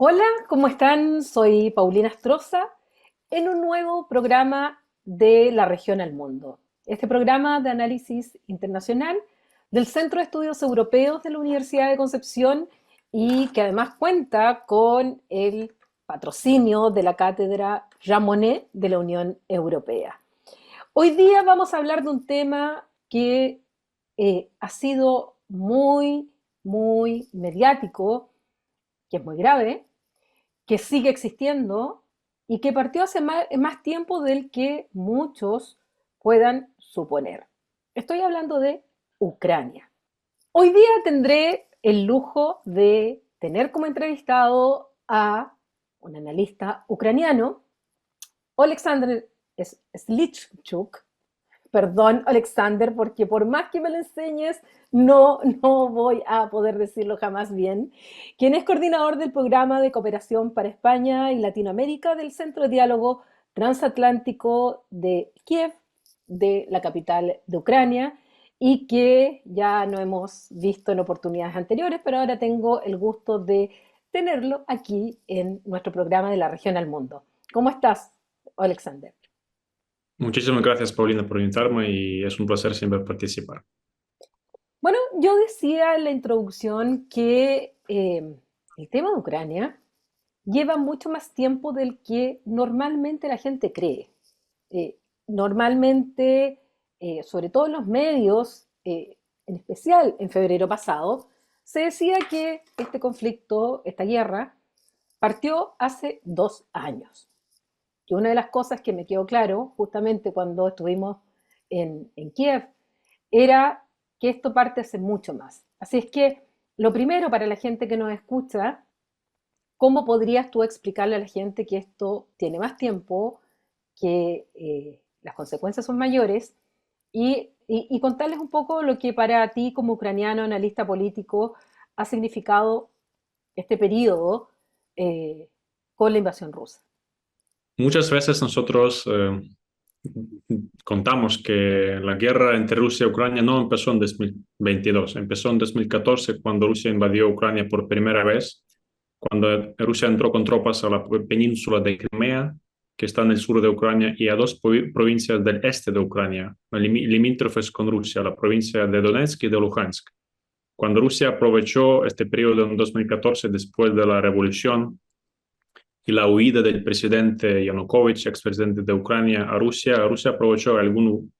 Hola, ¿cómo están? Soy Paulina Astroza en un nuevo programa de La Región al Mundo. Este programa de análisis internacional del Centro de Estudios Europeos de la Universidad de Concepción y que además cuenta con el patrocinio de la Cátedra Jean Monnet de la Unión Europea. Hoy día vamos a hablar de un tema que ha sido muy mediático, que es muy grave, que sigue existiendo y que partió hace más tiempo del que muchos puedan suponer. Estoy hablando de Ucrania. Hoy día tendré el lujo de tener como entrevistado a un analista ucraniano, Oleksandr Slichchuk. Perdón, Alexander, porque por más que me lo enseñes, no voy a poder decirlo jamás bien. Quien es coordinador del programa de cooperación para España y Latinoamérica del Centro de Diálogo Transatlántico de Kiev, de la capital de Ucrania, y que ya no hemos visto en oportunidades anteriores, pero ahora tengo el gusto de tenerlo aquí en nuestro programa de la región al mundo. ¿Cómo estás, Alexander? Muchísimas gracias, Paulina, por invitarme y es un placer siempre participar. Bueno, yo decía en la introducción que el tema de Ucrania lleva mucho más tiempo del que normalmente la gente cree. Eh, Normalmente, sobre todo en los medios, en especial en febrero pasado, se decía que este conflicto, esta guerra, partió hace 2 años. Y una de las cosas que me quedó claro, justamente cuando estuvimos en Kiev, era que esto parte hace mucho más. Así es que lo primero para la gente que nos escucha, ¿cómo podrías tú explicarle a la gente que esto tiene más tiempo, que las consecuencias son mayores y contarles un poco lo que para ti como ucraniano, analista político, ha significado este periodo con la invasión rusa? Muchas veces nosotros contamos que la guerra entre Rusia y Ucrania no empezó en 2022, empezó en 2014 cuando Rusia invadió Ucrania por primera vez, cuando Rusia entró con tropas a la península de Crimea, que está en el sur de Ucrania, y a dos provincias del este de Ucrania, limítrofes con Rusia, la provincia de Donetsk y de Luhansk. Cuando Rusia aprovechó este periodo en 2014, después de la revolución, y la huida del presidente Yanukovych, expresidente de Ucrania, a Rusia aprovechó algún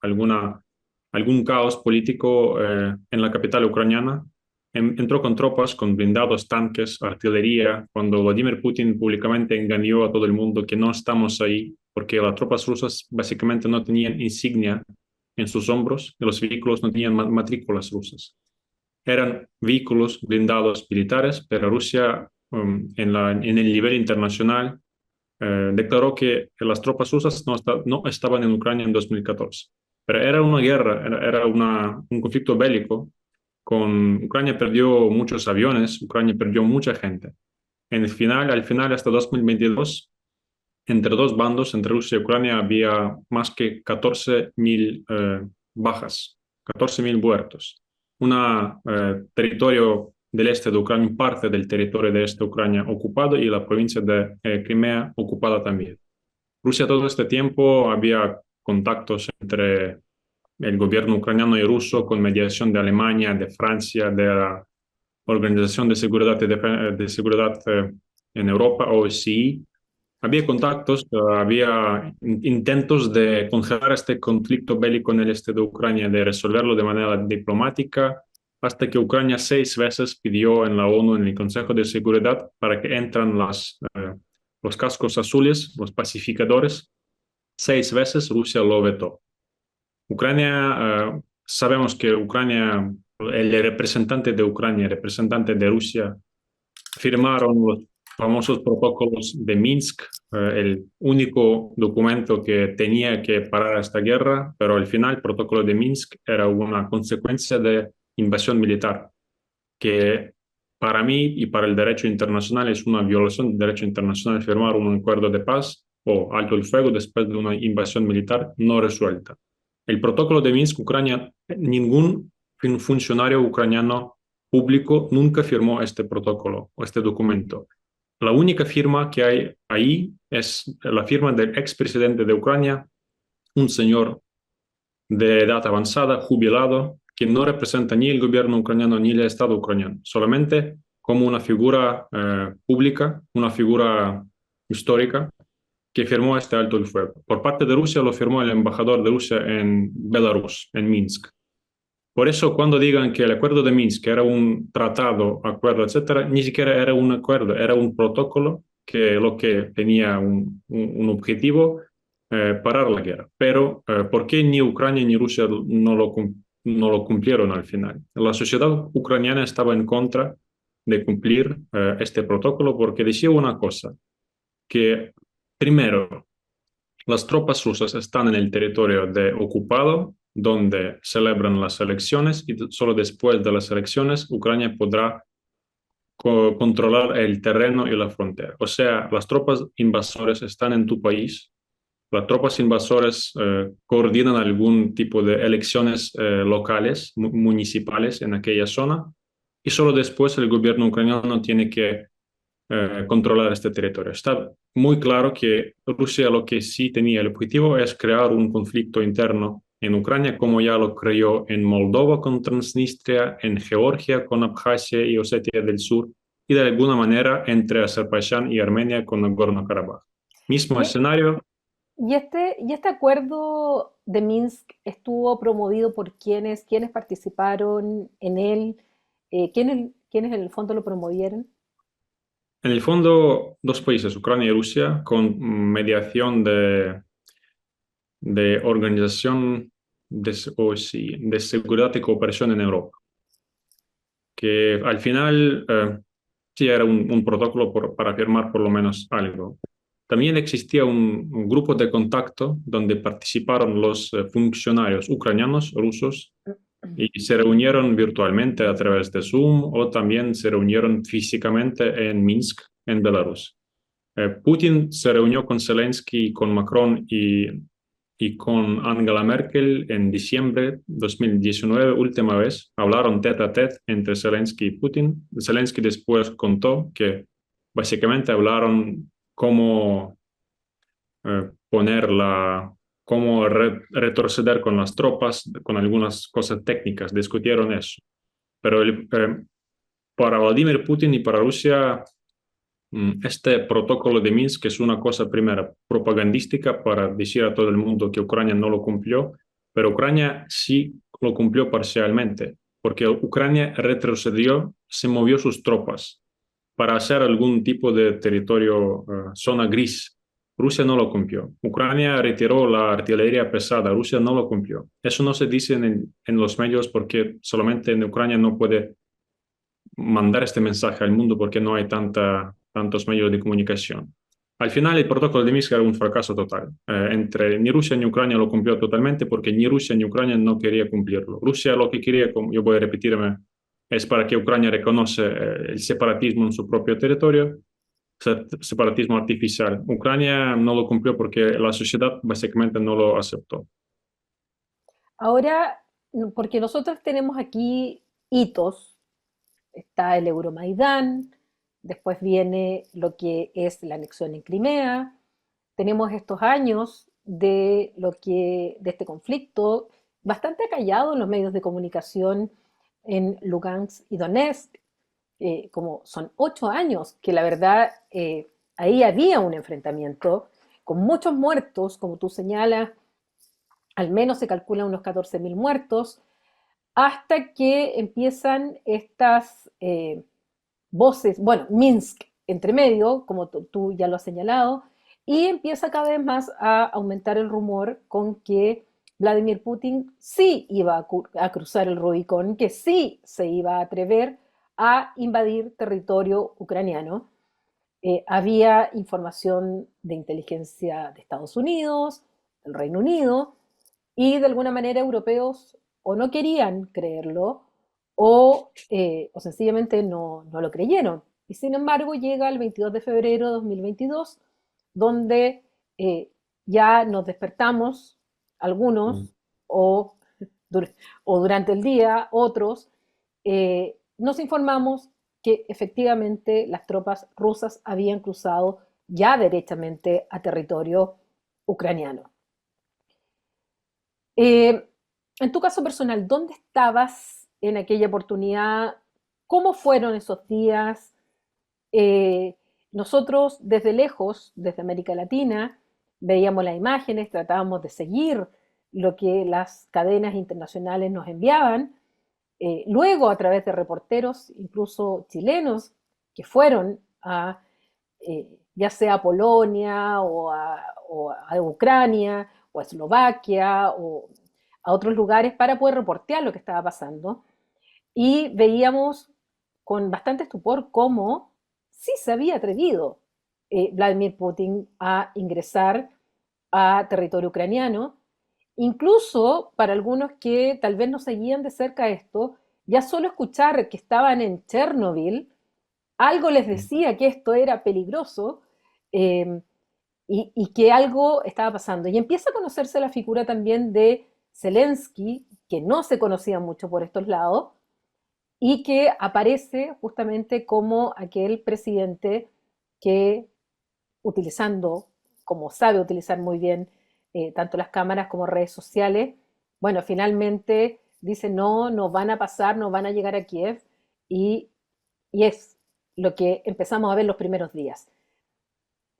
caos político en la capital ucraniana. Entró con tropas, con blindados, tanques, artillería, cuando Vladimir Putin públicamente engañó a todo el mundo que no estamos ahí, porque las tropas rusas básicamente no tenían insignia en sus hombros y los vehículos no tenían matrículas rusas. Eran vehículos blindados militares, pero Rusia en el nivel internacional declaró que las tropas rusas no estaban en Ucrania en 2014. Pero era una guerra, era un conflicto bélico. Ucrania perdió muchos aviones, Ucrania perdió mucha gente. Al final, hasta 2022, entre dos bandos, entre Rusia y Ucrania, había más que 14.000 bajas, 14.000 muertos. Un territorio del este de Ucrania, parte del territorio de este de Ucrania ocupado y la provincia de Crimea ocupada también. Rusia todo este tiempo había contactos entre el gobierno ucraniano y ruso con mediación de Alemania, de Francia, de la Organización de Seguridad, de Seguridad en Europa, OSCE. Había contactos, había intentos de congelar este conflicto bélico en el este de Ucrania, de resolverlo de manera diplomática, hasta que Ucrania 6 veces pidió en la ONU, en el Consejo de Seguridad, para que entran los cascos azules, los pacificadores. 6 veces Rusia lo vetó. Sabemos que Ucrania, el representante de Ucrania, el representante de Rusia, firmaron los famosos protocolos de Minsk, el único documento que tenía que parar esta guerra, pero al final el protocolo de Minsk era una consecuencia de invasión militar, que para mí y para el derecho internacional es una violación del derecho internacional firmar un acuerdo de paz o alto el fuego después de una invasión militar no resuelta. El protocolo de Minsk, Ucrania, ningún funcionario ucraniano público nunca firmó este protocolo o este documento. La única firma que hay ahí es la firma del expresidente de Ucrania, un señor de edad avanzada, jubilado, que no representa ni el gobierno ucraniano ni el Estado ucraniano, solamente como una figura pública, una figura histórica que firmó este alto el fuego. Por parte de Rusia lo firmó el embajador de Rusia en Belarus, en Minsk. Por eso cuando digan que el acuerdo de Minsk era un tratado, acuerdo, etcétera, ni siquiera era un acuerdo, era un protocolo que lo que tenía un objetivo, parar la guerra. Pero ¿por qué ni Ucrania ni Rusia no lo cumplieron al final? La sociedad ucraniana estaba en contra de cumplir este protocolo porque decía una cosa, que primero las tropas rusas están en el territorio de ocupado, donde celebran las elecciones y solo después de las elecciones Ucrania podrá controlar el terreno y la frontera. O sea, las tropas invasoras están en tu país, las tropas invasoras coordinan algún tipo de elecciones locales, municipales en aquella zona, y solo después el gobierno ucraniano tiene que controlar este territorio. Está muy claro que Rusia lo que sí tenía el objetivo es crear un conflicto interno en Ucrania, como ya lo creó en Moldova con Transnistria, en Georgia con Abjasia y Osetia del Sur, y de alguna manera entre Azerbaiyán y Armenia con Nagorno-Karabaj. Mismo Y, escenario. y este acuerdo de Minsk estuvo promovido por quienes participaron en él, quiénes en el fondo lo promovieron. En el fondo, dos países, Ucrania y Rusia, con mediación de Organización de Seguridad y Cooperación en Europa, que al final sí era un protocolo para firmar por lo menos algo. También existía un grupo de contacto donde participaron los funcionarios ucranianos, rusos, y se reunieron virtualmente a través de Zoom o también se reunieron físicamente en Minsk, en Belarus. Putin se reunió con Zelensky, con Macron y con Angela Merkel en diciembre 2019, última vez. Hablaron tete a tete entre Zelensky y Putin. Zelensky después contó que básicamente hablaron cómo ponerla, cómo retroceder con las tropas, con algunas cosas técnicas, discutieron eso. Pero para Vladimir Putin y para Rusia, este protocolo de Minsk es una cosa, primera, propagandística para decir a todo el mundo que Ucrania no lo cumplió, pero Ucrania sí lo cumplió parcialmente, porque Ucrania retrocedió, se movió sus tropas para hacer algún tipo de territorio, zona gris. Rusia no lo cumplió. Ucrania retiró la artillería pesada, Rusia no lo cumplió. Eso no se dice en los medios porque solamente en Ucrania no puede mandar este mensaje al mundo porque no hay tantos medios de comunicación. Al final, el protocolo de Minsk era un fracaso total. Entre ni Rusia ni Ucrania lo cumplió totalmente porque ni Rusia ni Ucrania no quería cumplirlo. Rusia lo que quería, como yo voy a repetirme, es para que Ucrania reconoce el separatismo en su propio territorio, separatismo artificial. Ucrania no lo cumplió porque la sociedad básicamente no lo aceptó. Ahora, porque nosotros tenemos aquí hitos, está el Euromaidán, después viene lo que es la anexión en Crimea, tenemos estos años de este conflicto bastante acallado en los medios de comunicación en Lugansk y Donetsk, como son 8 años que la verdad ahí había un enfrentamiento con muchos muertos, como tú señalas, al menos se calcula unos 14.000 muertos, hasta que empiezan estas voces, bueno, Minsk entre medio, como tú ya lo has señalado, y empieza cada vez más a aumentar el rumor con que Vladimir Putin sí iba a cruzar el Rubicón, que sí se iba a atrever a invadir territorio ucraniano. Había información de inteligencia de Estados Unidos, del Reino Unido, y de alguna manera europeos o no querían creerlo o sencillamente no lo creyeron. Y sin embargo llega el 22 de febrero de 2022, donde ya nos despertamos, algunos, o, o durante el día, otros, nos informamos que efectivamente las tropas rusas habían cruzado ya derechamente a territorio ucraniano. Eh, en tu caso personal, ¿dónde estabas en aquella oportunidad? ¿Cómo fueron esos días? Eh, Nosotros desde lejos, desde América Latina, veíamos las imágenes, tratábamos de seguir lo que las cadenas internacionales nos enviaban. Luego, a través de reporteros, incluso chilenos, que fueron a, ya sea a Polonia o a Ucrania o a Eslovaquia o a otros lugares para poder reportear lo que estaba pasando. Y veíamos con bastante estupor cómo sí se había atrevido Vladimir Putin a ingresar a territorio ucraniano. Incluso para algunos que tal vez no seguían de cerca esto, ya solo escuchar que estaban en Chernobyl, algo les decía que esto era peligroso eh, y que algo estaba pasando. Y empieza a conocerse la figura también de Zelensky, que no se conocía mucho por estos lados, y que aparece justamente como aquel presidente que, utilizando, como sabe utilizar muy bien tanto las cámaras como redes sociales, bueno, finalmente dice no, no van a pasar, no van a llegar a Kiev, y, y es lo que empezamos a ver los primeros días.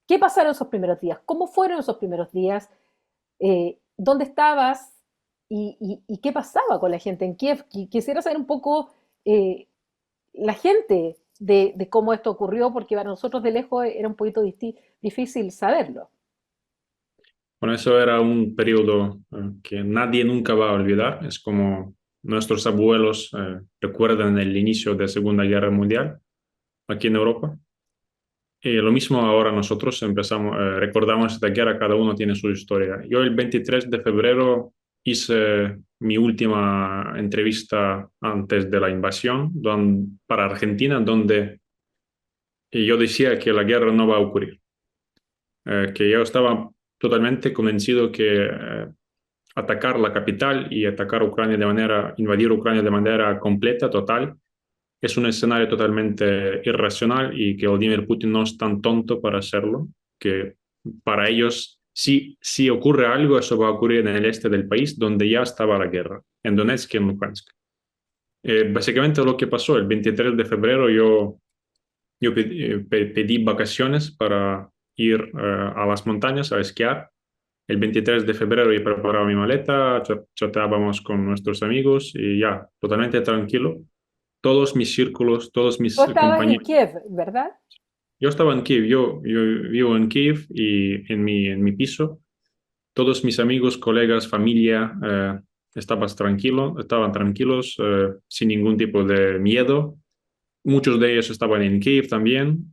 ¿Qué pasaron esos primeros días? ¿Cómo fueron esos primeros días? ¿Dónde estabas? ¿Y qué pasaba con la gente en Kiev? Quisiera saber un poco eh, la gente de cómo esto ocurrió, porque para nosotros de lejos era un poquito difícil saberlo. Bueno, eso era un periodo que nadie nunca va a olvidar. Es como nuestros abuelos recuerdan el inicio de la Segunda Guerra Mundial aquí en Europa. Y lo mismo ahora nosotros empezamos, recordamos esta guerra, cada uno tiene su historia. Yo el 23 de febrero hice mi última entrevista antes de la invasión para Argentina, donde yo decía que la guerra no va a ocurrir, que yo estaba totalmente convencido que atacar la capital y atacar Ucrania de manera, invadir Ucrania de manera completa, total, es un escenario totalmente irracional y que Vladimir Putin no es tan tonto para hacerlo, que para ellos, si ocurre algo, eso va a ocurrir en el este del país, donde ya estaba la guerra, en Donetsk y en Luhansk. Básicamente lo que pasó el 23 de febrero, yo pedí vacaciones para ir a las montañas a esquiar. El 23 de febrero yo preparaba mi maleta, chateábamos con nuestros amigos y ya, totalmente tranquilo. Todos mis círculos, todos Tú mis estabas en compañeros. Kiev, ¿verdad? Yo estaba en Kiev, yo vivo en Kiev y en mi piso, todos mis amigos, colegas, familia, estaban tranquilos, sin ningún tipo de miedo. Muchos de ellos estaban en Kiev también.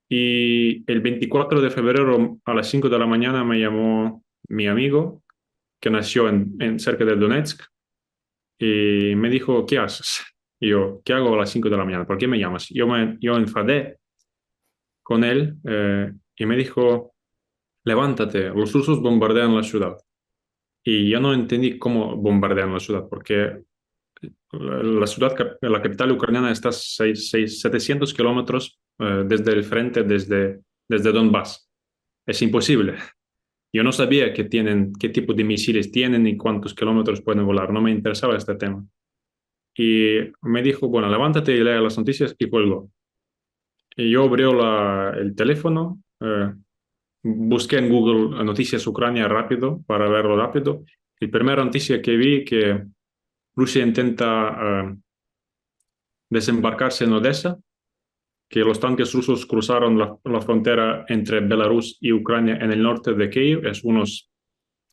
Y el 24 de febrero a las 5 de la mañana me llamó mi amigo que nació cerca de Donetsk y me dijo, ¿qué haces? Y yo, ¿qué hago a las 5 de la mañana? ¿Por qué me llamas? Yo enfadé con él y me dijo, levántate, los rusos bombardean la ciudad. Y yo no entendí cómo bombardean la ciudad, porque la ciudad, la capital ucraniana está 700 kilómetros desde el frente, desde Donbass. Es imposible. Yo no sabía qué tipo de misiles tienen y cuántos kilómetros pueden volar. No me interesaba este tema. Y me dijo, bueno, levántate y lea las noticias y colgó. Y yo abrió el teléfono, busqué en Google Noticias Ucrania rápido para verlo rápido. Y la primera noticia que vi que Rusia intenta desembarcarse en Odessa, que los tanques rusos cruzaron la frontera entre Belarus y Ucrania en el norte de Kiev, es unos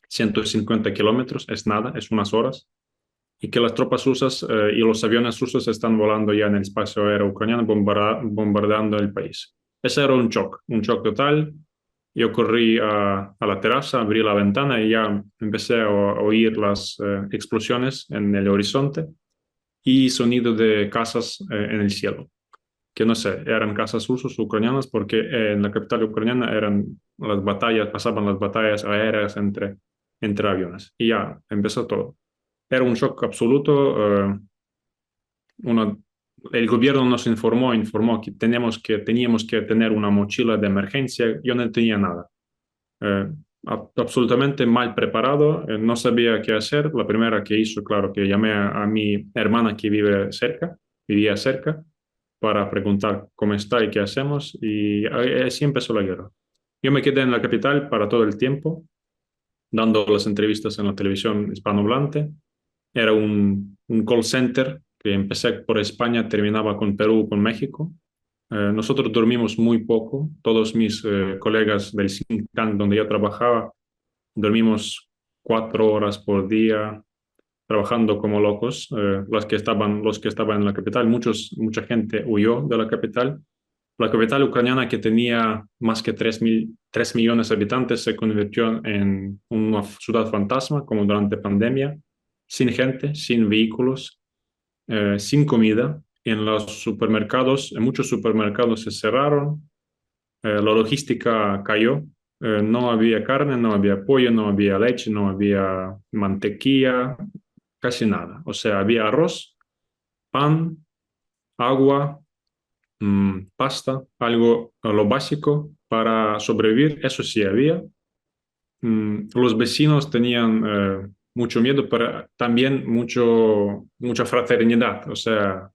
150 kilómetros, es nada, es unas horas, y que las tropas rusas y los aviones rusos están volando ya en el espacio aéreo ucraniano, bombardeando el país. Ese era un shock total. Yo corrí a la terraza, abrí la ventana y ya empecé a oír las explosiones en el horizonte y sonido de casas en el cielo, que no sé, eran casas rusas o ucranianas porque en la capital ucraniana pasaban las batallas aéreas entre aviones y ya empezó todo. Era un shock absoluto, una el gobierno nos informó que teníamos que tener una mochila de emergencia. Yo no tenía nada. Eh, Absolutamente mal preparado, no sabía qué hacer. La primera que hizo, claro, que llamé a mi hermana que vivía cerca, para preguntar cómo está y qué hacemos. Y así empezó la guerra. Yo me quedé en la capital para todo el tiempo, dando las entrevistas en la televisión hispanohablante. Era un call center que empecé por España, terminaba con Perú, con México. Nosotros dormimos muy poco. Todos mis colegas del think tank donde yo trabajaba dormimos 4 horas por día, trabajando como locos. Los que estaban en la capital, mucha gente huyó de la capital. La capital ucraniana, que tenía más que 3 millones de habitantes, se convirtió en una ciudad fantasma, como durante pandemia, sin gente, sin vehículos, sin comida. En muchos supermercados se cerraron, la logística cayó, no había carne, no había pollo, no había leche, no había mantequilla, casi nada. O sea, había arroz, pan, agua, pasta, algo, lo básico para sobrevivir, eso sí había. Los vecinos tenían mucho miedo, pero también mucha fraternidad. O sea,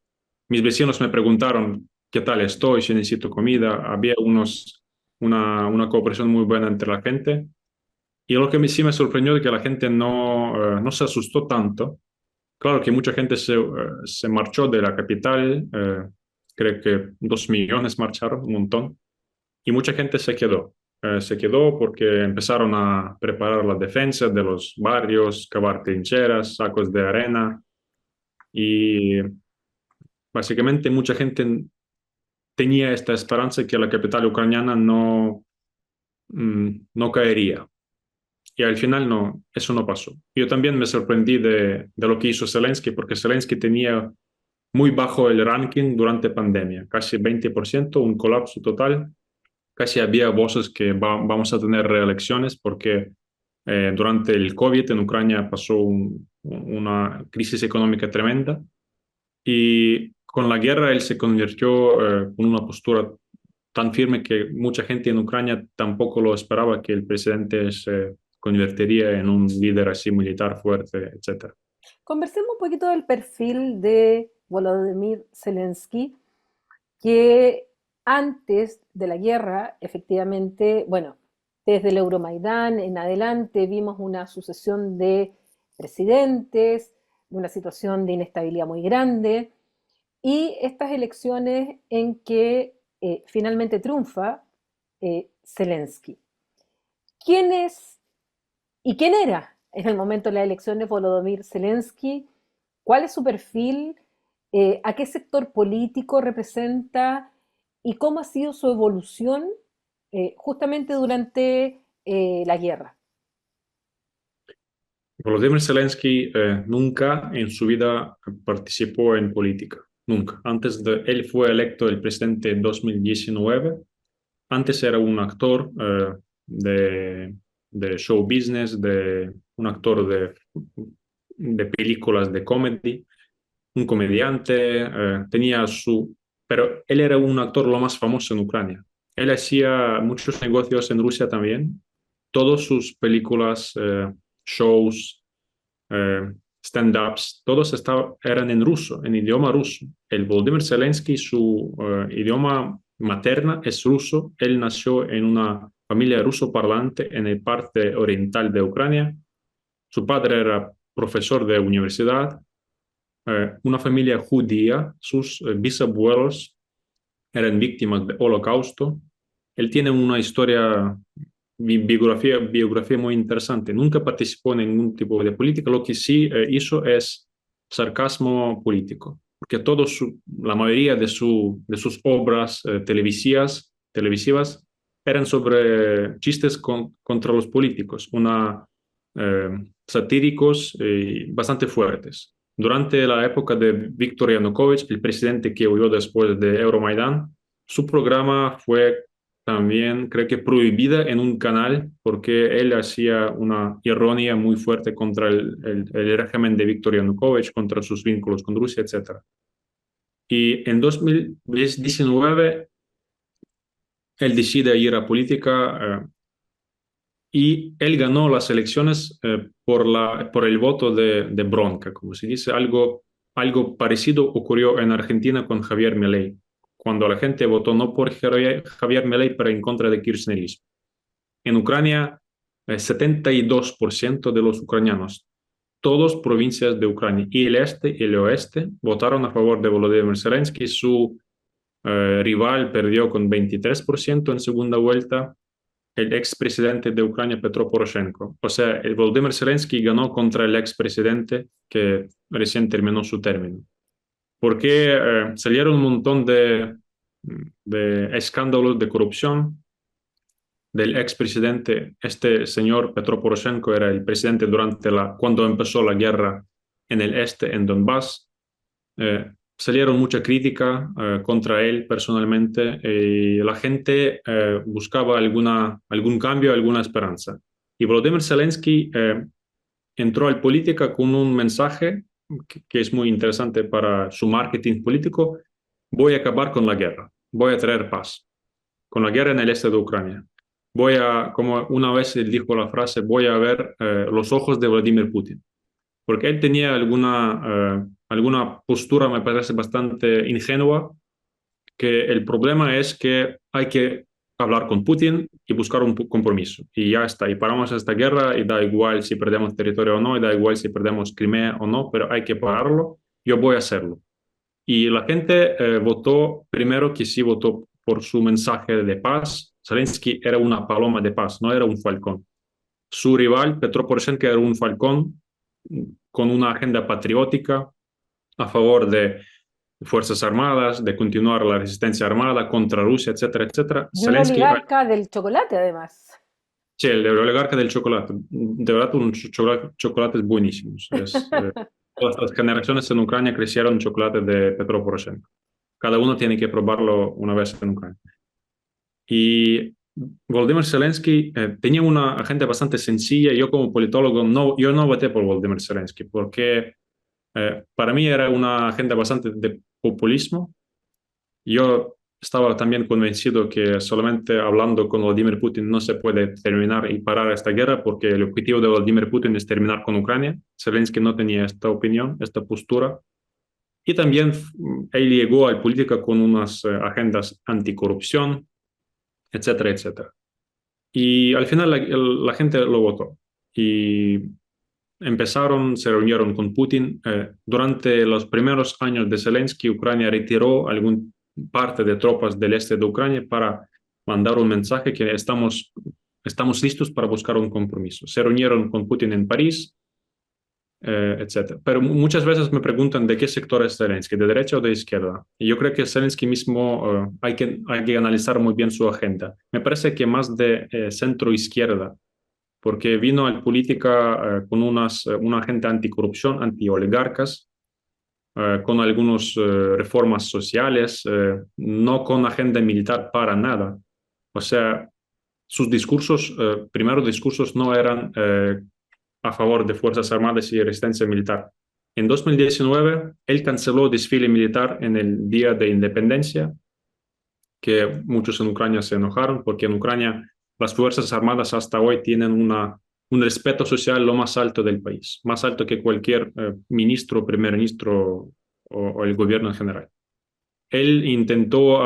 mis vecinos me preguntaron qué tal estoy, si necesito comida. Había una cooperación muy buena entre la gente. Y lo que sí me sorprendió es que la gente no se asustó tanto. Claro que mucha gente se marchó de la capital, creo que 2 millones marcharon, un montón, y mucha gente se quedó. Se quedó porque empezaron a preparar la defensa de los barrios, cavar trincheras, sacos de arena, y básicamente mucha gente tenía esta esperanza que la capital ucraniana no caería. Y al final no, eso no pasó. Yo también me sorprendí de lo que hizo Zelensky, porque Zelensky tenía muy bajo el ranking durante pandemia, casi 20%, un colapso total. Casi había voces que vamos a tener reelecciones porque durante el COVID en Ucrania pasó una crisis económica tremenda y con la guerra él se convirtió con una postura tan firme que mucha gente en Ucrania tampoco lo esperaba, que el presidente se convertiría en un líder así militar fuerte, etcétera. Conversemos un poquito del perfil de Volodymyr Zelensky, que antes de la guerra, efectivamente, bueno, desde el Euromaidán en adelante vimos una sucesión de presidentes, una situación de inestabilidad muy grande, y estas elecciones en que finalmente triunfa Zelensky. ¿Quién es y quién era en el momento de las elecciones Volodymyr Zelensky? ¿Cuál es su perfil? ¿A qué sector político representa? ¿Y cómo ha sido su evolución justamente durante la guerra? Volodymyr Zelensky nunca en su vida participó en política, nunca. Él fue electo el presidente en 2019. Antes era un actor de show business, un actor de películas de comedy, un comediante, pero él era un actor lo más famoso en Ucrania. Él hacía muchos negocios en Rusia también. Todas sus películas, shows, eh, stand-ups, eran en ruso, en idioma ruso. El Volodymyr Zelensky, su idioma materna es ruso. Él nació en una familia ruso parlante en el parte oriental de Ucrania. Su padre era profesor de universidad, una familia judía. Sus bisabuelos eran víctimas del Holocausto. Él tiene una biografía muy interesante. Nunca participó en ningún tipo de política. Lo que sí hizo es sarcasmo político, porque la mayoría de sus obras televisivas eran sobre chistes contra los políticos, eh, satíricos y bastante fuertes. Durante la época de Viktor Yanukovych, el presidente que huyó después de Euromaidán, su programa fue también, creo que prohibida en un canal porque él hacía una ironía muy fuerte contra el régimen de Viktor Yanukovych, contra sus vínculos con Rusia, etcétera. Y en 2019 él decide ir a política y él ganó las elecciones por el voto de bronca, como se dice. Algo parecido ocurrió en Argentina con Javier Milei, cuando la gente votó no por Javier Milei, pero en contra de kirchnerismo. En Ucrania, 72% de los ucranianos, todas provincias de Ucrania, y el este y el oeste, votaron a favor de Volodymyr Zelensky. Su rival perdió con 23% en segunda vuelta, el expresidente de Ucrania, Petro Poroshenko. O sea, el Volodymyr Zelensky ganó contra el expresidente que recién terminó su término. Porque salieron un montón de escándalos de corrupción del expresidente. Este señor Petro Poroshenko era el presidente cuando empezó la guerra en el este, en Donbass. Salieron mucha crítica contra él personalmente y la gente buscaba algún cambio, alguna esperanza. Y Volodymyr Zelensky entró a la política con un mensaje que es muy interesante para su marketing político: voy a acabar con la guerra, voy a traer paz, con la guerra en el este de Ucrania. Como una vez él dijo la frase, voy a ver los ojos de Vladimir Putin, porque él tenía alguna postura, me parece, bastante ingenua, que el problema es que hay que hablar con Putin y buscar un compromiso. Y ya está, y paramos esta guerra y da igual si perdemos territorio o no, y da igual si perdemos Crimea o no, pero hay que pararlo, yo voy a hacerlo. Y la gente votó, primero que sí votó por su mensaje de paz. Zelensky era una paloma de paz, no era un falcón. Su rival, Petro Poroshenko, era un falcón con una agenda patriótica a favor de Fuerzas Armadas, de continuar la resistencia armada contra Rusia, etcétera, etcétera. Y un Zelensky, oligarca del chocolate, además. sí, el oligarca del chocolate. De verdad, un chocolate es buenísimo. Todas las generaciones en Ucrania crecieron chocolate de Petro Poroshenko. Cada uno tiene que probarlo una vez en Ucrania. Y Volodymyr Zelensky tenía una agenda bastante sencilla. Yo como politólogo, yo no voté por Volodymyr Zelensky porque para mí era una agenda bastante de populismo. Yo estaba también convencido que solamente hablando con Vladimir Putin no se puede terminar y parar esta guerra, porque el objetivo de Vladimir Putin es terminar con Ucrania. Zelensky no tenía esta opinión, esta postura. Y también él llegó a la política con unas agendas anticorrupción, etcétera, etcétera. Y al final la gente lo votó. Y se reunieron con Putin. Durante los primeros años de Zelensky, Ucrania retiró alguna parte de tropas del este de Ucrania para mandar un mensaje que estamos listos para buscar un compromiso. Se reunieron con Putin en París, etc. Pero muchas veces me preguntan de qué sector es Zelensky, de derecha o de izquierda. Y yo creo que Zelensky mismo hay que analizar muy bien su agenda. Me parece que más de centro-izquierda, porque vino a la política con una agenda anticorrupción, anti-oligarcas, con algunas reformas sociales, no con agenda militar para nada. O sea, sus discursos, primeros discursos no eran a favor de Fuerzas Armadas y resistencia militar. En 2019, él canceló desfile militar en el Día de Independencia, que muchos en Ucrania se enojaron, porque en Ucrania las Fuerzas Armadas hasta hoy tienen un respeto social lo más alto del país, más alto que cualquier ministro, primer ministro o el gobierno en general. Él intentó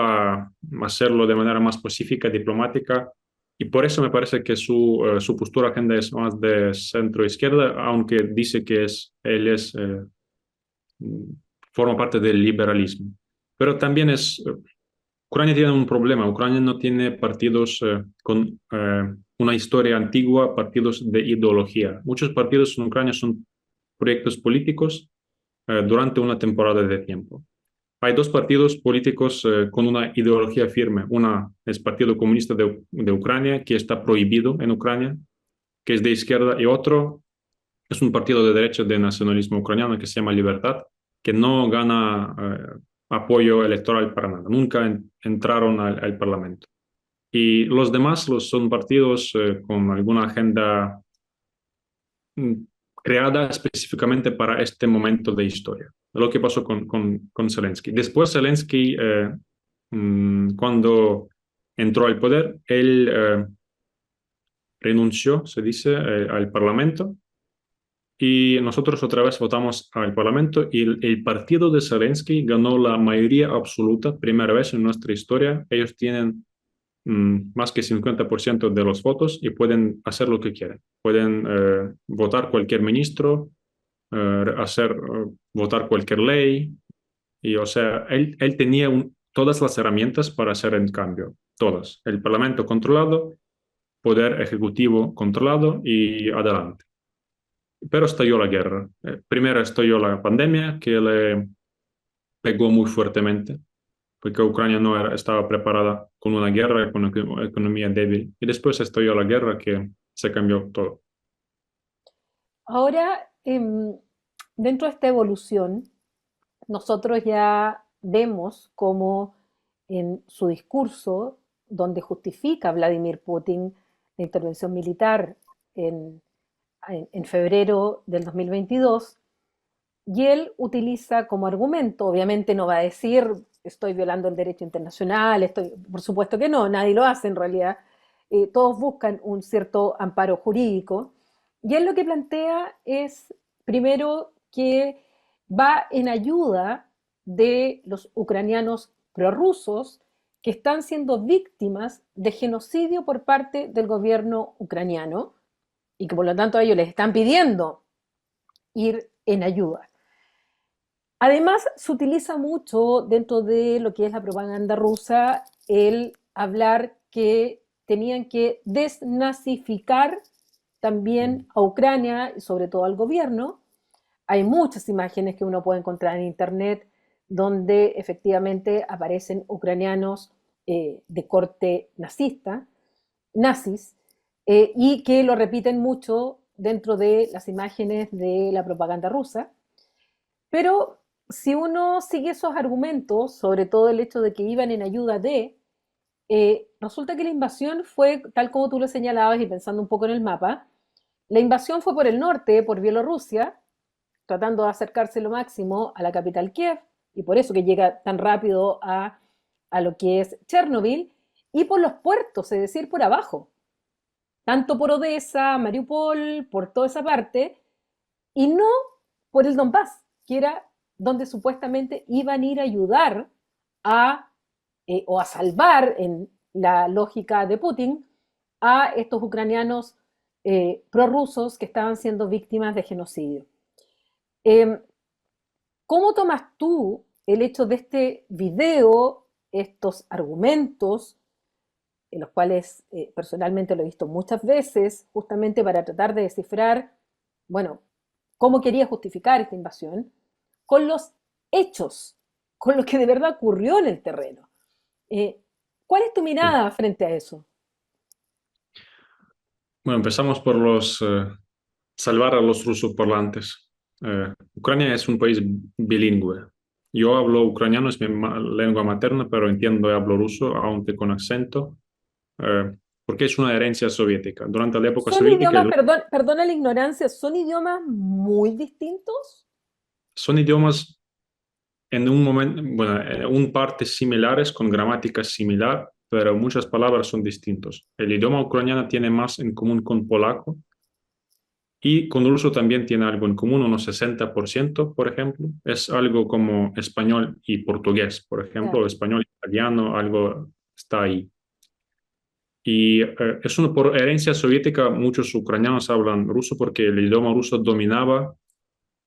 hacerlo de manera más pacífica, diplomática, y por eso me parece que su postura agenda es más de centro-izquierda, aunque dice que él forma parte del liberalismo. Pero también Ucrania tiene un problema. Ucrania no tiene partidos con una historia antigua, partidos de ideología. Muchos partidos en Ucrania son proyectos políticos durante una temporada de tiempo. Hay dos partidos políticos con una ideología firme. Una es el Partido Comunista de Ucrania, que está prohibido en Ucrania, que es de izquierda, y otro es un partido de derecha de nacionalismo ucraniano que se llama Libertad, que no gana apoyo electoral para nada. Nunca entraron al Parlamento. Y los demás son partidos con alguna agenda mm, creada específicamente para este momento de historia. lo que pasó con Zelensky. Después Zelensky, cuando entró al poder, él renunció, se dice, al Parlamento y nosotros otra vez votamos al Parlamento y el partido de Zelensky ganó la mayoría absoluta, primera vez en nuestra historia. Ellos tienen más que 50% de los votos y pueden hacer lo que quieren. Pueden votar cualquier ministro, votar cualquier ley. Y o sea, él tenía todas las herramientas para hacer el cambio, todas. El Parlamento controlado, poder ejecutivo controlado y adelante. Pero estalló la guerra. Primero estalló la pandemia que le pegó muy fuertemente porque Ucrania no estaba preparada con una guerra, con una economía débil. Y después estalló la guerra que se cambió todo. Ahora, dentro de esta evolución, nosotros ya vemos cómo en su discurso, donde justifica Vladimir Putin la intervención militar en, en febrero del 2022, y él utiliza como argumento, obviamente no va a decir estoy violando el derecho internacional, por supuesto que no, nadie lo hace en realidad, todos buscan un cierto amparo jurídico, y él lo que plantea es, primero, que va en ayuda de los ucranianos prorrusos que están siendo víctimas de genocidio por parte del gobierno ucraniano y que por lo tanto a ellos les están pidiendo ir en ayuda. Además, se utiliza mucho dentro de lo que es la propaganda rusa el hablar que tenían que desnazificar también a Ucrania y sobre todo al gobierno. Hay muchas imágenes que uno puede encontrar en internet donde efectivamente aparecen ucranianos de corte nazista, nazis, y que lo repiten mucho dentro de las imágenes de la propaganda rusa. Pero si uno sigue esos argumentos, sobre todo el hecho de que iban en ayuda de, resulta que la invasión fue, tal como tú lo señalabas y pensando un poco en el mapa, la invasión fue por el norte, por Bielorrusia, tratando de acercarse lo máximo a la capital Kiev, y por eso que llega tan rápido a lo que es Chernobyl, y por los puertos, es decir, por abajo, tanto por Odessa, Mariupol, por toda esa parte, y no por el Donbass, que era donde supuestamente iban a ir a ayudar a, o a salvar, en la lógica de Putin, a estos ucranianos prorrusos que estaban siendo víctimas de genocidio. Eh, ¿Cómo tomas tú el hecho de este video, estos argumentos, en los cuales personalmente lo he visto muchas veces, justamente para tratar de descifrar, bueno, cómo quería justificar esta invasión, con los hechos, con lo que de verdad ocurrió en el terreno? Eh, ¿Cuál es tu Sí. mirada frente a eso? Bueno, empezamos por salvar a los rusos parlantes. Ucrania es un país bilingüe. Yo hablo ucraniano, es mi lengua materna, pero entiendo y hablo ruso, aunque con acento, porque es una herencia soviética. Durante la época ¿Son soviética idiomas, perdona la ignorancia, son idiomas muy distintos? son idiomas en un momento, bueno, un parte similares, con gramática similar, pero muchas palabras son distintos. El idioma ucraniano tiene más en común con polaco y con ruso también tiene algo en común, unos 60%, por ejemplo. Es algo como español y portugués, por ejemplo, Claro. español y italiano, algo está ahí. Y es una, por herencia soviética, muchos ucranianos hablan ruso porque el idioma ruso dominaba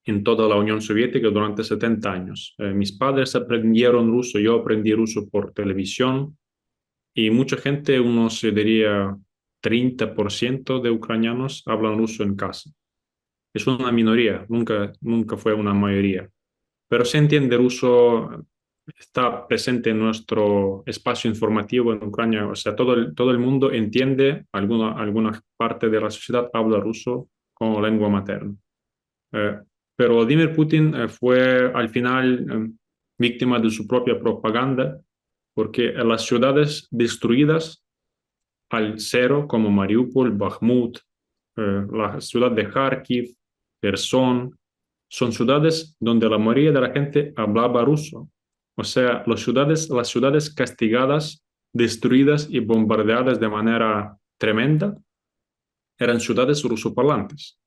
en toda la Unión Soviética durante 70 años. Mis padres aprendieron ruso, yo aprendí ruso por televisión y mucha gente, unos, yo diría, 30% de ucranianos hablan ruso en casa. Es una minoría, nunca fue una mayoría. Pero se entiende ruso, está presente en nuestro espacio informativo en Ucrania. O sea, todo el mundo entiende, alguna parte de la sociedad habla ruso como lengua materna. Eh, pero Vladimir Putin fue al final víctima de su propia propaganda, porque en las ciudades destruidas al cero, como Mariupol, Bakhmut, la ciudad de Kharkiv, Kherson, son ciudades donde la mayoría de la gente hablaba ruso. O sea, las ciudades castigadas, destruidas y bombardeadas de manera tremenda eran ciudades rusoparlantes.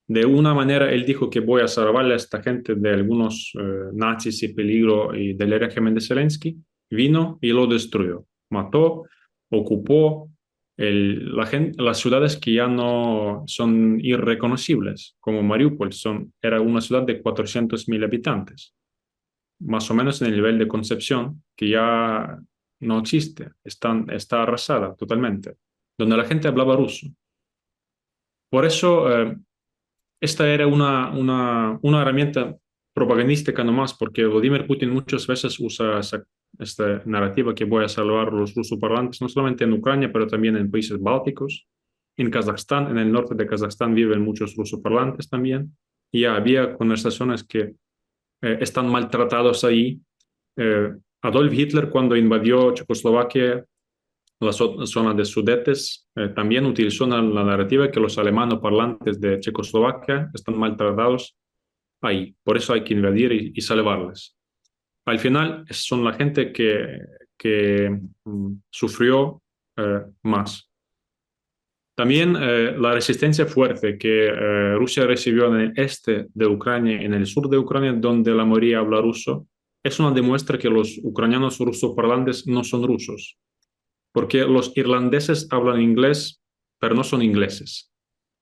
De una manera, él dijo que voy a salvarle a esta gente de algunos nazis y peligro y del régimen de Zelensky. Vino y lo destruyó. Mató, ocupó las ciudades que ya no son irreconocibles, como Mariupol, era una ciudad de 400.000 habitantes, más o menos en el nivel de Concepción, que ya no existe, está arrasada totalmente, donde la gente hablaba ruso. Por eso, esta era una herramienta propagandística nomás, porque Vladimir Putin muchas veces usa esta narrativa que voy a salvar a los rusoparlantes, no solamente en Ucrania, pero también en países bálticos, en Kazajstán, en el norte de Kazajstán viven muchos rusoparlantes también, y ya había conversaciones que están maltratados ahí. Adolf Hitler, cuando invadió Checoslovaquia, la zona de Sudetes, también utilizó la narrativa que los alemanos-parlantes de Checoslovaquia están maltratados ahí. Por eso hay que invadir y salvarles. Al final, son la gente que sufrió más. También la resistencia fuerte que Rusia recibió en el este de Ucrania, en el sur de Ucrania, donde la mayoría habla ruso, es una demuestra que los ucranianos rusoparlantes no son rusos, porque los irlandeses hablan inglés, pero no son ingleses.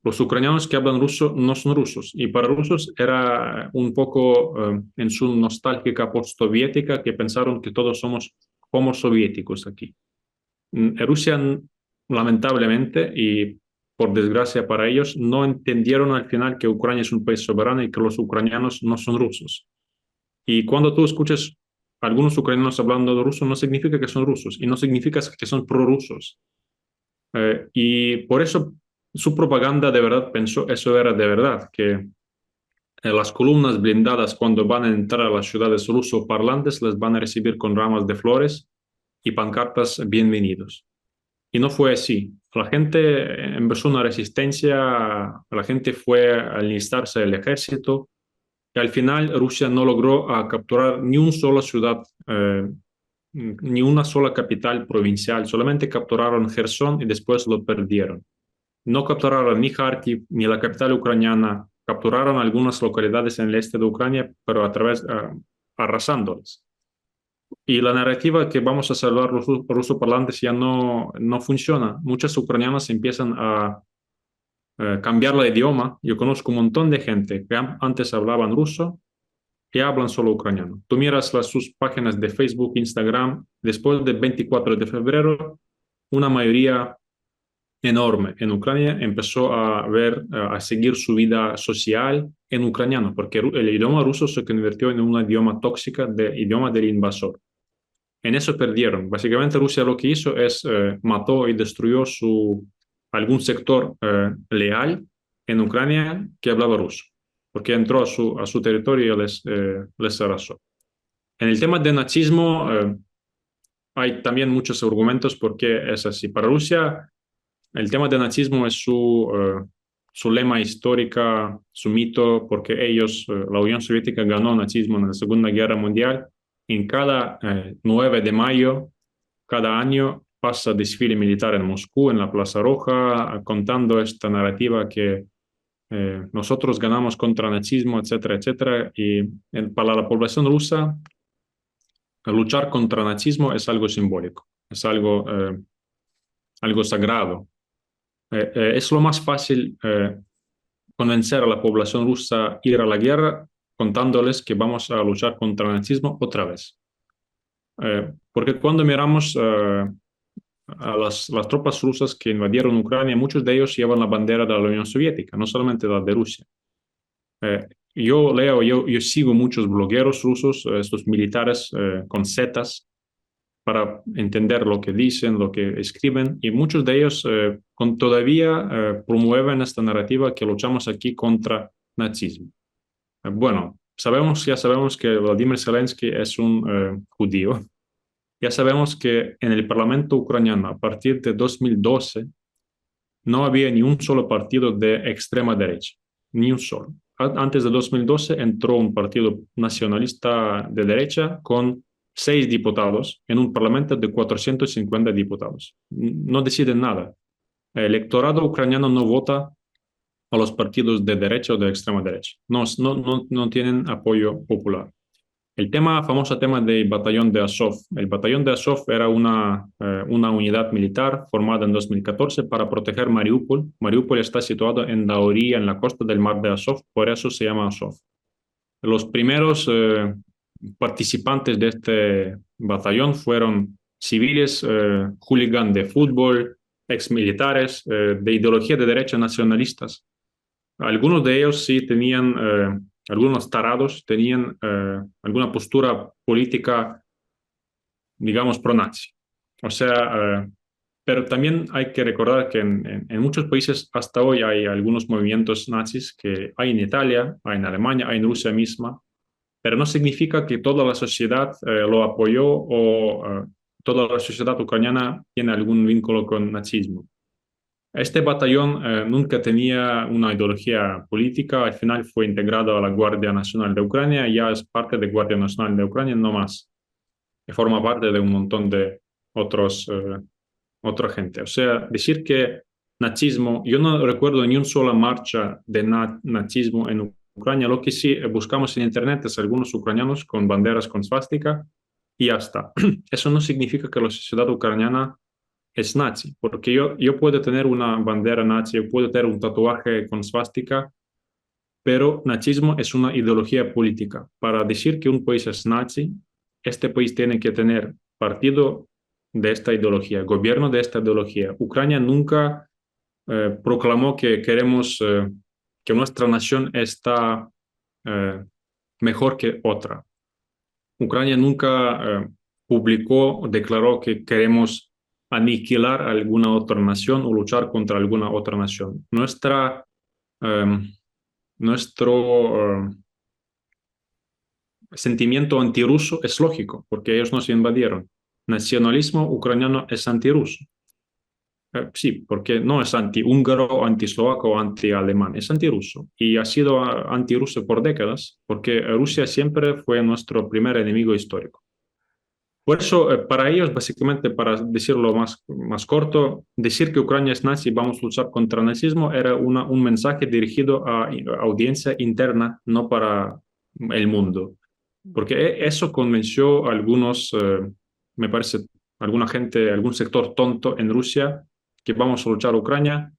Los ucranianos que hablan ruso no son rusos, y para rusos era un poco en su nostálgica postsoviética que pensaron que todos somos homo soviéticos aquí. Rusia, lamentablemente, y por desgracia para ellos, no entendieron al final que Ucrania es un país soberano y que los ucranianos no son rusos. Y cuando tú escuchas a algunos ucranianos hablando de ruso, no significa que son rusos y no significa que son prorrusos. Y por eso su propaganda de verdad pensó eso era de verdad, que las columnas blindadas cuando van a entrar a las ciudades ruso-parlantes les van a recibir con ramas de flores y pancartas bienvenidos. Y no fue así. La gente empezó una resistencia, la gente fue a alistarse al ejército y al final Rusia no logró capturar ni una sola ciudad, ni una sola capital provincial, solamente capturaron Gerson y después lo perdieron. No capturaron ni Kharkiv ni la capital ucraniana, capturaron algunas localidades en el este de Ucrania, pero arrasándolas. Y la narrativa que vamos a salvar los rusoparlantes ya no funciona. Muchas ucranianas empiezan a cambiar el idioma. Yo conozco un montón de gente que antes hablaban ruso y hablan solo ucraniano. Tú miras sus páginas de Facebook, Instagram, después del 24 de febrero, una mayoría enorme en Ucrania empezó a seguir su vida social en ucraniano, porque el idioma ruso se convirtió en un idioma tóxico, idioma del invasor. En eso perdieron. Básicamente Rusia lo que hizo es mató y destruyó algún sector leal en Ucrania que hablaba ruso, porque entró a su territorio y les arrasó. En el tema del nazismo hay también muchos argumentos por qué es así. Para Rusia el tema del nazismo es su lema histórico, su mito, porque la Unión Soviética ganó el nazismo en la Segunda Guerra Mundial. En cada 9 de mayo, cada año, pasa desfile militar en Moscú, en la Plaza Roja, contando esta narrativa que nosotros ganamos contra el nazismo, etcétera, etcétera. Y para la población rusa, luchar contra el nazismo es algo simbólico, es algo sagrado. Es lo más fácil convencer a la población rusa a ir a la guerra contándoles que vamos a luchar contra el nazismo otra vez. Porque cuando miramos a las tropas rusas que invadieron Ucrania, muchos de ellos llevan la bandera de la Unión Soviética, no solamente la de Rusia. Yo sigo muchos blogueros rusos, estos militares con zetas, para entender lo que dicen, lo que escriben, y muchos de ellos todavía promueven esta narrativa que luchamos aquí contra nazismo. Bueno, ya sabemos que Vladimir Zelensky es un judío. Ya sabemos que en el Parlamento ucraniano, a partir de 2012, no había ni un solo partido de extrema derecha, ni un solo. antes de 2012 entró un partido nacionalista de derecha con 6 diputados en un parlamento de 450 diputados. No deciden nada. El electorado ucraniano no vota a los partidos de derecha o de extrema derecha. No tienen apoyo popular. El famoso tema del batallón de Azov. El batallón de Azov era una unidad militar formada en 2014 para proteger Mariupol. Mariupol está situado en la orilla, en la costa del mar de Azov, por eso se llama Azov. Los primeros participantes de este batallón fueron civiles, hooligan de fútbol, exmilitares, de ideología de derecha nacionalistas. Algunos de ellos sí tenían, algunos tarados tenían alguna postura política, digamos, pro-nazi. O sea, pero también hay que recordar que en muchos países hasta hoy hay algunos movimientos nazis que hay en Italia, hay en Alemania, hay en Rusia misma, pero no significa que toda la sociedad lo apoyó o toda la sociedad ucraniana tiene algún vínculo con nazismo. Este batallón nunca tenía una ideología política, al final fue integrado a la Guardia Nacional de Ucrania y ya es parte de Guardia Nacional de Ucrania, no más. Y forma parte de un montón de otra gente. O sea, decir que nazismo, yo no recuerdo ni una sola marcha de nazismo en Ucrania, lo que sí buscamos en internet es algunos ucranianos con banderas con svástica y ya está. Eso no significa que la sociedad ucraniana es nazi, porque yo puedo tener una bandera nazi, yo puedo tener un tatuaje con svástica, pero nazismo es una ideología política. Para decir que un país es nazi, este país tiene que tener partido de esta ideología, gobierno de esta ideología. Ucrania nunca proclamó que queremos que nuestra nación está eh, mejor que otra. Ucrania nunca publicó o declaró que queremos aniquilar a alguna otra nación o luchar contra alguna otra nación. Nuestro sentimiento antirruso es lógico, porque ellos nos invadieron. Nacionalismo ucraniano es antirruso. Sí, porque no es anti-húngaro, anti-eslovaco o anti-alemán, es antirruso. Y ha sido antirruso por décadas, porque Rusia siempre fue nuestro primer enemigo histórico. Por eso, para ellos, básicamente, para decirlo más corto, decir que Ucrania es nazi y vamos a luchar contra el nazismo era un mensaje dirigido a audiencia interna, no para el mundo. Porque eso convenció a algunos, me parece, alguna gente, algún sector tonto en Rusia, que vamos a luchar a Ucrania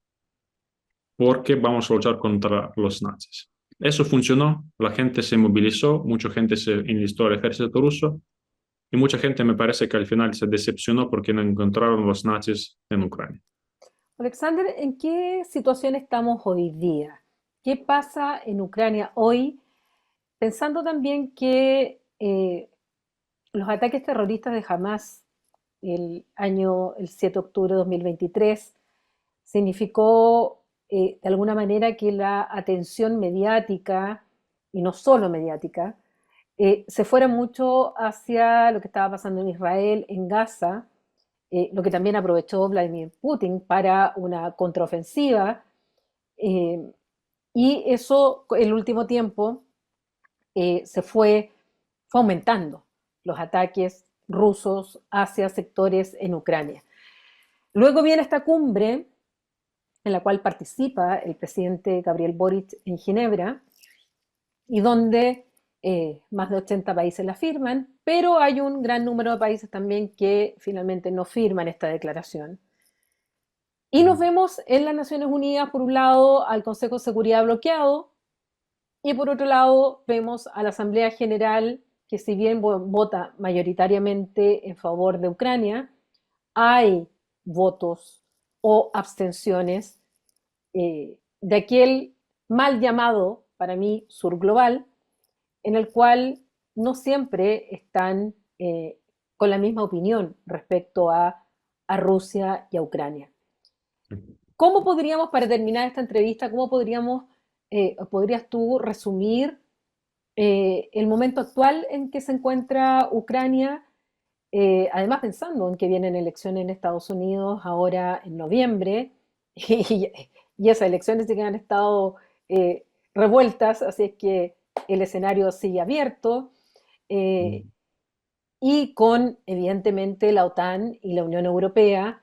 porque vamos a luchar contra los nazis. Eso funcionó, la gente se movilizó, mucha gente se enlistó al ejército ruso y mucha gente me parece que al final se decepcionó porque no encontraron los nazis en Ucrania. Alexander, ¿en qué situación estamos hoy día? ¿Qué pasa en Ucrania hoy? Pensando también que los ataques terroristas de Hamas el 7 de octubre de 2023 significó de alguna manera que la atención mediática, y no solo mediática, se fuera mucho hacia lo que estaba pasando en Israel, en Gaza, lo que también aprovechó Vladimir Putin para una contraofensiva, eh, y eso en el último tiempo fue aumentando los ataques rusos hacia sectores en Ucrania. Luego viene esta cumbre en la cual participa el presidente Gabriel Boric en Ginebra y donde más de 80 países la firman, pero hay un gran número de países también que finalmente no firman esta declaración. Y nos vemos en las Naciones Unidas, por un lado, al Consejo de Seguridad bloqueado, y por otro lado, vemos a la Asamblea General que si bien vota mayoritariamente en favor de Ucrania, hay votos o abstenciones de aquel mal llamado, para mí, sur global, en el cual no siempre están con la misma opinión respecto a Rusia y a Ucrania. ¿Cómo podríamos, para terminar esta entrevista, podrías tú resumir el momento actual en que se encuentra Ucrania, además pensando en que vienen elecciones en Estados Unidos ahora en noviembre, y esas elecciones sí que han estado revueltas, así es que el escenario sigue abierto. eh, Mm. y con, evidentemente, la OTAN y la Unión Europea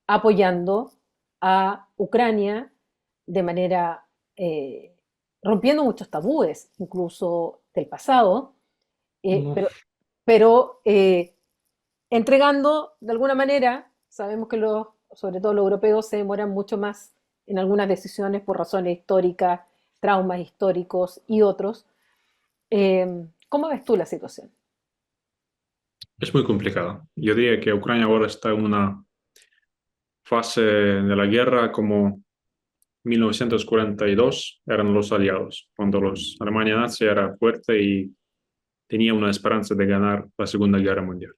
apoyando a Ucrania de manera, eh, rompiendo muchos tabúes, incluso del pasado, eh, No. pero, pero entregando de alguna manera, sabemos que sobre todo los europeos se demoran mucho más en algunas decisiones por razones históricas, traumas históricos y otros. ¿Cómo ves tú la situación? Es muy complicado. Yo diría que Ucrania ahora está en una fase de la guerra como 1942 eran los aliados, cuando los Alemania nazi era fuerte y tenía una esperanza de ganar la Segunda Guerra Mundial.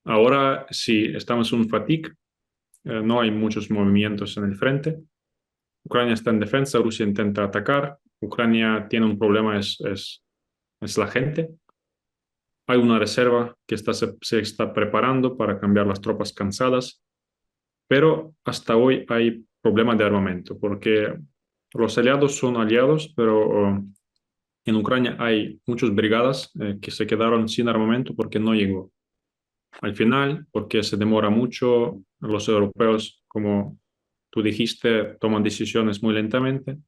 Ahora sí, estamos en un fatigue, no hay muchos movimientos en el frente. Ucrania está en defensa, Rusia intenta atacar. Ucrania tiene un problema, es la gente. Hay una reserva que se está preparando para cambiar las tropas cansadas, pero hasta hoy hay problema de armamento, porque los aliados son aliados, pero en Ucrania hay muchas brigadas que se quedaron sin armamento porque no llegó. Al final, porque se demora mucho, los europeos, como tú dijiste, toman decisiones muy lentamente,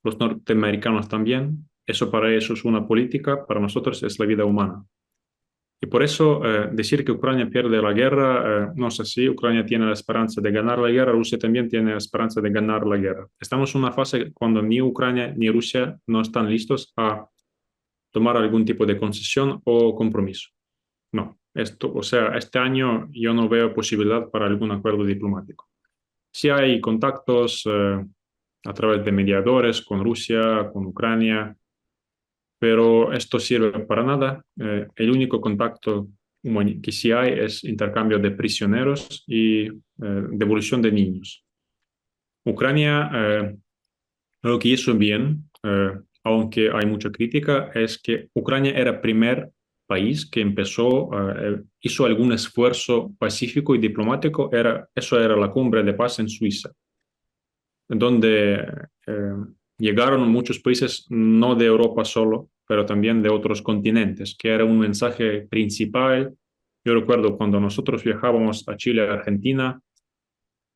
los norteamericanos también. Eso para ellos es una política, para nosotros es la vida humana. Y por eso decir que Ucrania pierde la guerra, no es así. Ucrania tiene la esperanza de ganar la guerra, Rusia también tiene la esperanza de ganar la guerra. Estamos en una fase cuando ni Ucrania ni Rusia no están listos a tomar algún tipo de concesión o compromiso. No, esto, o sea, este año yo no veo posibilidad para algún acuerdo diplomático. Sí hay contactos a través de mediadores con Rusia, con Ucrania, pero esto sirve para nada. El único contacto que sí hay es intercambio de prisioneros y devolución de niños. Ucrania lo que hizo bien, aunque hay mucha crítica, es que Ucrania era el primer país que empezó, hizo algún esfuerzo pacífico y diplomático. Eso era la cumbre de paz en Suiza, donde eh, llegaron muchos países, no de Europa solo, pero también de otros continentes, que era un mensaje principal. Yo recuerdo cuando nosotros viajábamos a Chile, a Argentina,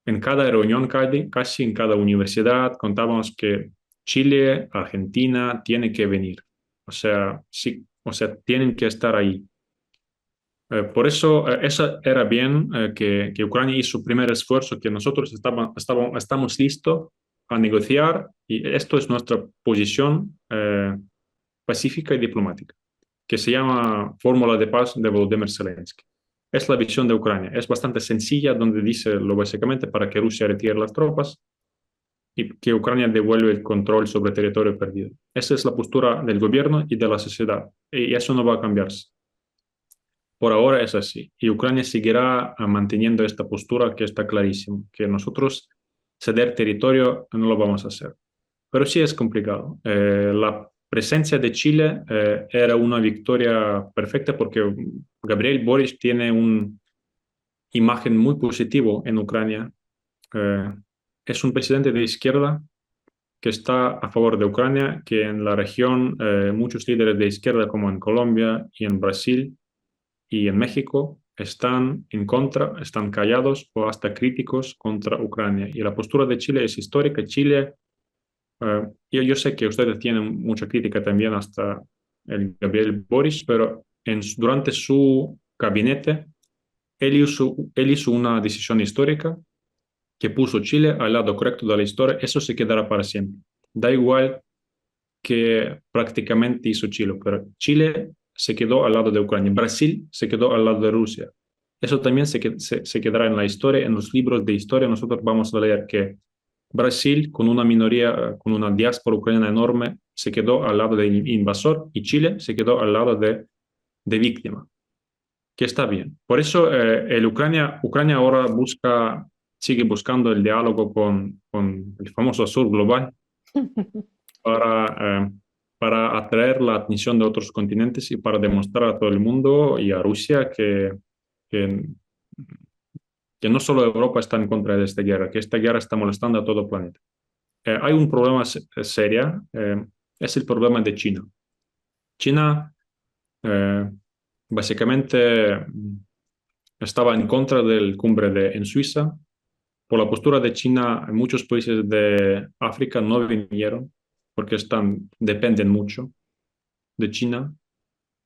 en cada reunión, casi en cada universidad, contábamos que Chile, Argentina, tiene que venir. O sea, sí, o sea, tienen que estar ahí. Por eso, eso era bien que Ucrania hizo su primer esfuerzo, que nosotros estamos listos a negociar y esto es nuestra posición pacífica y diplomática, que se llama Fórmula de Paz de Volodymyr Zelensky. Es la visión de Ucrania. Es bastante sencilla, donde dice lo básicamente para que Rusia retire las tropas y que Ucrania devuelva el control sobre el territorio perdido. Esa es la postura del gobierno y de la sociedad, y eso no va a cambiarse. Por ahora es así. Y Ucrania seguirá manteniendo esta postura que está clarísimo, que nosotros ceder territorio no lo vamos a hacer. Pero sí es complicado. La presencia de Chile era una victoria perfecta porque Gabriel Boric tiene una imagen muy positiva en Ucrania. Eh, es un presidente de izquierda que está a favor de Ucrania, que en la región muchos líderes de izquierda como en Colombia y en Brasil y en México están en contra, están callados o hasta críticos contra Ucrania. Y la postura de Chile es histórica. Chile, yo sé que ustedes tienen mucha crítica también hasta el Gabriel Boric, pero durante su gabinete él hizo una decisión histórica que puso Chile al lado correcto de la historia. Eso se quedará para siempre. Da igual que prácticamente hizo Chile, pero Chile se quedó al lado de Ucrania, Brasil se quedó al lado de Rusia. Eso también se quedará en la historia, en los libros de historia. Nosotros vamos a leer que Brasil, con una minoría, con una diáspora ucraniana enorme, se quedó al lado del invasor y Chile se quedó al lado de víctima, que está bien. Por eso Ucrania ahora sigue buscando el diálogo con el famoso sur global para, para atraer la atención de otros continentes y para demostrar a todo el mundo y a Rusia que, que no solo Europa está en contra de esta guerra, que esta guerra está molestando a todo el planeta. Hay un problema serio. es el problema de China. China eh, básicamente estaba en contra del cumbre en Suiza. Por la postura de China, muchos países de África no vinieron porque dependen mucho de China.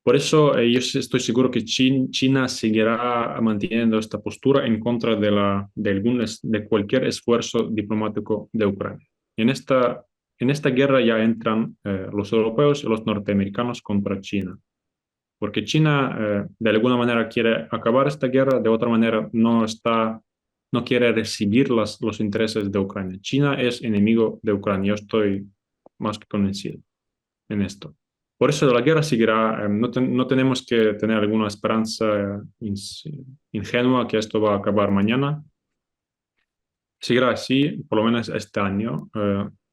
Por eso yo estoy seguro que China seguirá manteniendo esta postura en contra de cualquier esfuerzo diplomático de Ucrania. En esta guerra ya entran los europeos y los norteamericanos contra China, porque China de alguna manera quiere acabar esta guerra, de otra manera no quiere recibir los intereses de Ucrania. China es enemigo de Ucrania, yo estoy más que convencido en esto. Por eso la guerra seguirá, no tenemos que tener alguna esperanza ingenua que esto va a acabar mañana. Seguirá así, por lo menos este año.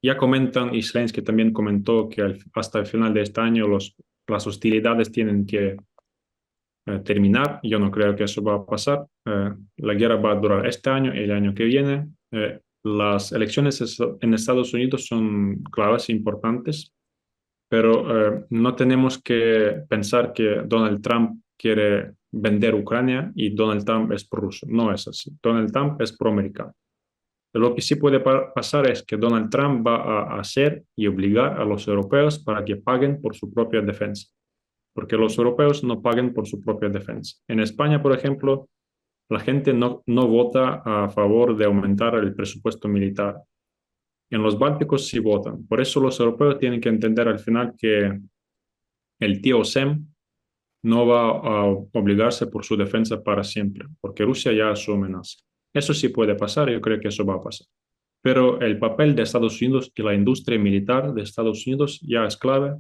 Ya comentan, y Zelensky también comentó que hasta el final de este año las hostilidades tienen que terminar. Yo no creo que eso va a pasar. La guerra va a durar este año y el año que viene. Las elecciones en Estados Unidos son claves e importantes, pero no tenemos que pensar que Donald Trump quiere vender Ucrania y Donald Trump es prorruso. No es así. Donald Trump es proamericano. Lo que sí puede pasar es que Donald Trump va a hacer y obligar a los europeos para que paguen por su propia defensa, porque los europeos no paguen por su propia defensa. En España, por ejemplo, la gente no vota a favor de aumentar el presupuesto militar. En los bálticos sí votan. Por eso los europeos tienen que entender al final que el tío Sam no va a obligarse por su defensa para siempre, porque Rusia ya es su amenaza. Eso sí puede pasar, yo creo que eso va a pasar. Pero el papel de Estados Unidos y la industria militar de Estados Unidos ya es clave,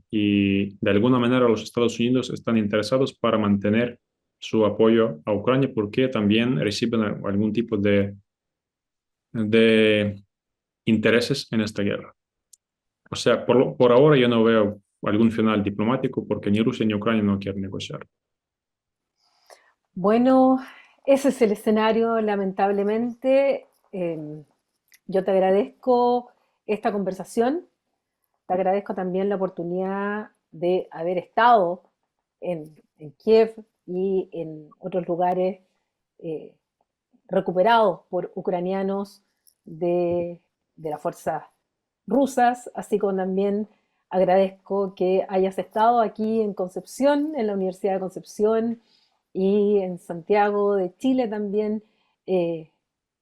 y de alguna manera los Estados Unidos están interesados para mantener su apoyo a Ucrania porque también reciben algún tipo de intereses en esta guerra. O sea, por ahora yo no veo algún final diplomático porque ni Rusia ni Ucrania no quieren negociar. Bueno, ese es el escenario, lamentablemente. Yo te agradezco esta conversación, te agradezco también la oportunidad de haber estado en Kiev y en otros lugares eh, recuperados por ucranianos de las fuerzas rusas, así como también agradezco que hayas estado aquí en Concepción, en la Universidad de Concepción y en Santiago de Chile también, eh,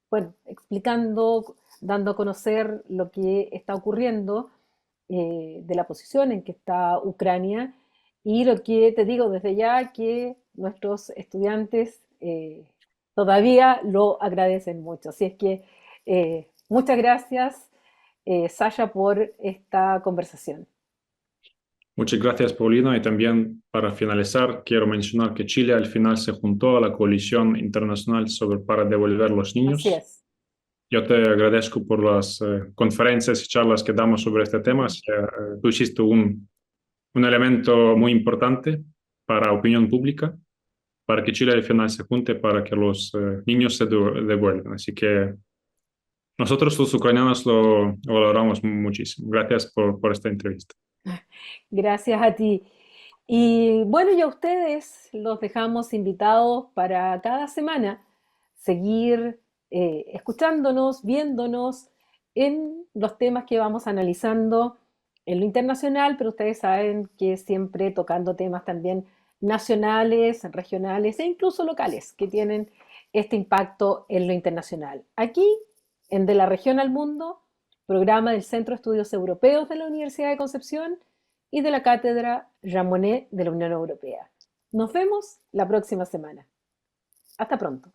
bueno, explicando, dando a conocer lo que está ocurriendo, de la posición en que está Ucrania y lo que te digo desde ya que nuestros estudiantes todavía lo agradecen mucho. Así es que muchas gracias, Sasha, por esta conversación. Muchas gracias, Paulina. Y también para finalizar, quiero mencionar que Chile al final se juntó a la coalición internacional para devolver los Así niños. es. Yo te agradezco por las conferencias y charlas que damos sobre este tema. Tú hiciste un elemento muy importante para opinión pública, para que Chile al final se junte para que los niños se devuelvan. Así que nosotros los ucranianos lo valoramos muchísimo. Gracias por esta entrevista. Gracias a ti. Y bueno, y a ustedes los dejamos invitados para cada semana seguir escuchándonos, viéndonos en los temas que vamos analizando en lo internacional, pero ustedes saben que siempre tocando temas también nacionales, regionales e incluso locales que tienen este impacto en lo internacional. Aquí, en De la Región al Mundo, programa del Centro de Estudios Europeos de la Universidad de Concepción y de la Cátedra Jean Monnet de la Unión Europea. Nos vemos la próxima semana. Hasta pronto.